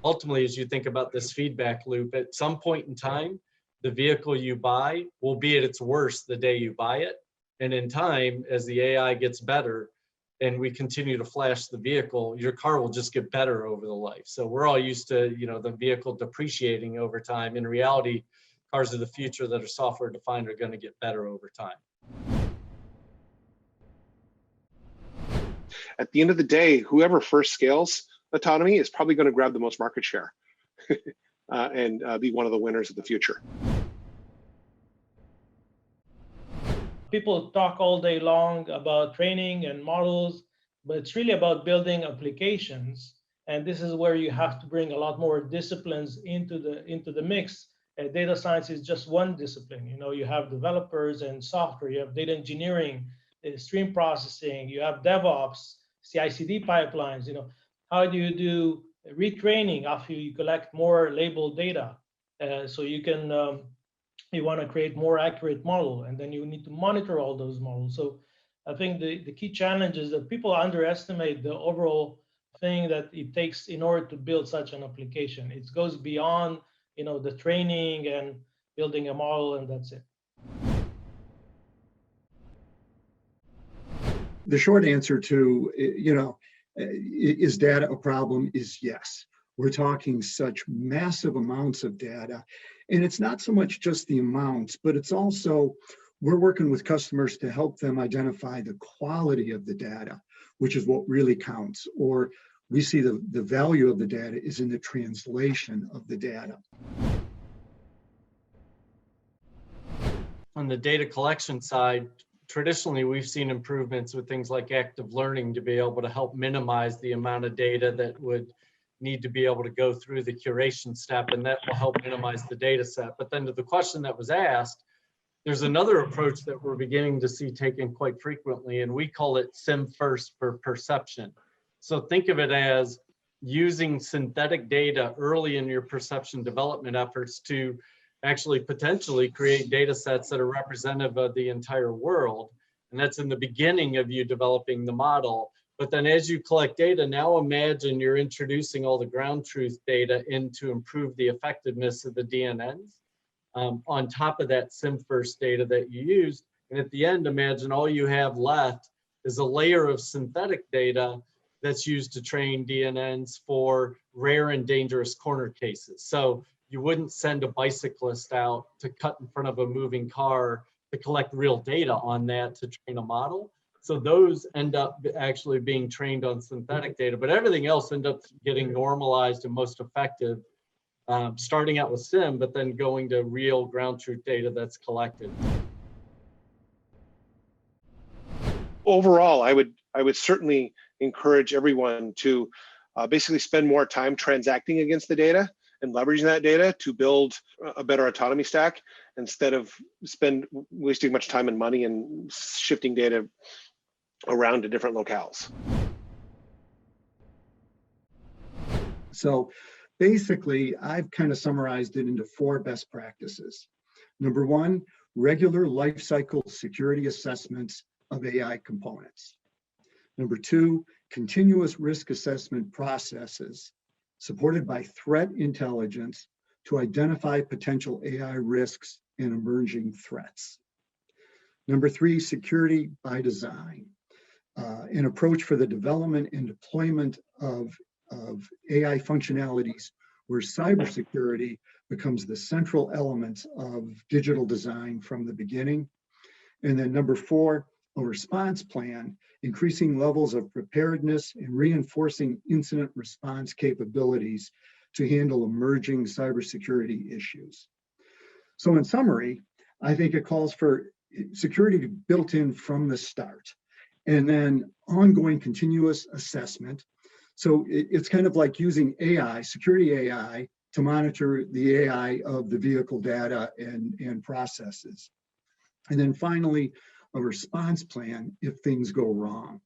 ultimately, as you think about this feedback loop, at some point in time, the vehicle you buy will be at its worst the day you buy it. And in time, as the AI gets better and we continue to flash the vehicle, your car will just get better over the life. So we're all used to, you know, the vehicle depreciating over time. In reality, cars of the future that are software defined are going to get better over time. At the end of the day, whoever first scales autonomy is probably going to grab the most market share and be one of the winners of the future. People talk all day long about training and models, but it's really about building applications. And this is where you have to bring a lot more disciplines into the mix. Data science is just one discipline. You know, you have developers and software, you have data engineering, stream processing, you have DevOps, CI/CD pipelines. You know, how do you do retraining after you collect more labeled data? So you can you want to create more accurate model, and then you need to monitor all those models. So I think the key challenge is that people underestimate the overall thing that it takes in order to build such an application. It goes beyond, you know, the training and building a model, and that's it. The short answer to, you know, is data a problem is yes. We're talking such massive amounts of data. And it's not so much just the amounts, but it's also, we're working with customers to help them identify the quality of the data, which is what really counts. Or we see the value of the data is in the translation of the data. On the data collection side, traditionally, we've seen improvements with things like active learning to be able to help minimize the amount of data that would need to be able to go through the curation step, and that will help minimize the data set. But then to the question that was asked, there's another approach that we're beginning to see taken quite frequently, and we call it SIM first for perception. So think of it as using synthetic data early in your perception development efforts to actually potentially create data sets that are representative of the entire world. And that's in the beginning of you developing the model. But then as you collect data, now imagine you're introducing all the ground truth data in to improve the effectiveness of the DNNs on top of that SIM first data that you used. And at the end, imagine all you have left is a layer of synthetic data that's used to train DNNs for rare and dangerous corner cases. So you wouldn't send a bicyclist out to cut in front of a moving car to collect real data on that to train a model. So those end up actually being trained on synthetic data, but everything else ends up getting normalized and most effective, starting out with SIM, but then going to real ground truth data that's collected. Overall, I would certainly encourage everyone to basically spend more time transacting against the data and leveraging that data to build a better autonomy stack instead of wasting much time and money and shifting data around to different locales. So basically, I've kind of summarized it into 4 best practices. Number 1, regular lifecycle security assessments of AI components. Number 2, continuous risk assessment processes supported by threat intelligence to identify potential AI risks and emerging threats. Number 3, security by design, an approach for the development and deployment of AI functionalities where cybersecurity becomes the central element of digital design from the beginning. And then number 4, a response plan, increasing levels of preparedness and reinforcing incident response capabilities to handle emerging cybersecurity issues. So in summary, I think it calls for security built in from the start, and then ongoing continuous assessment. So it's kind of like using AI, security AI, to monitor the AI of the vehicle data and processes. And then finally, a response plan if things go wrong.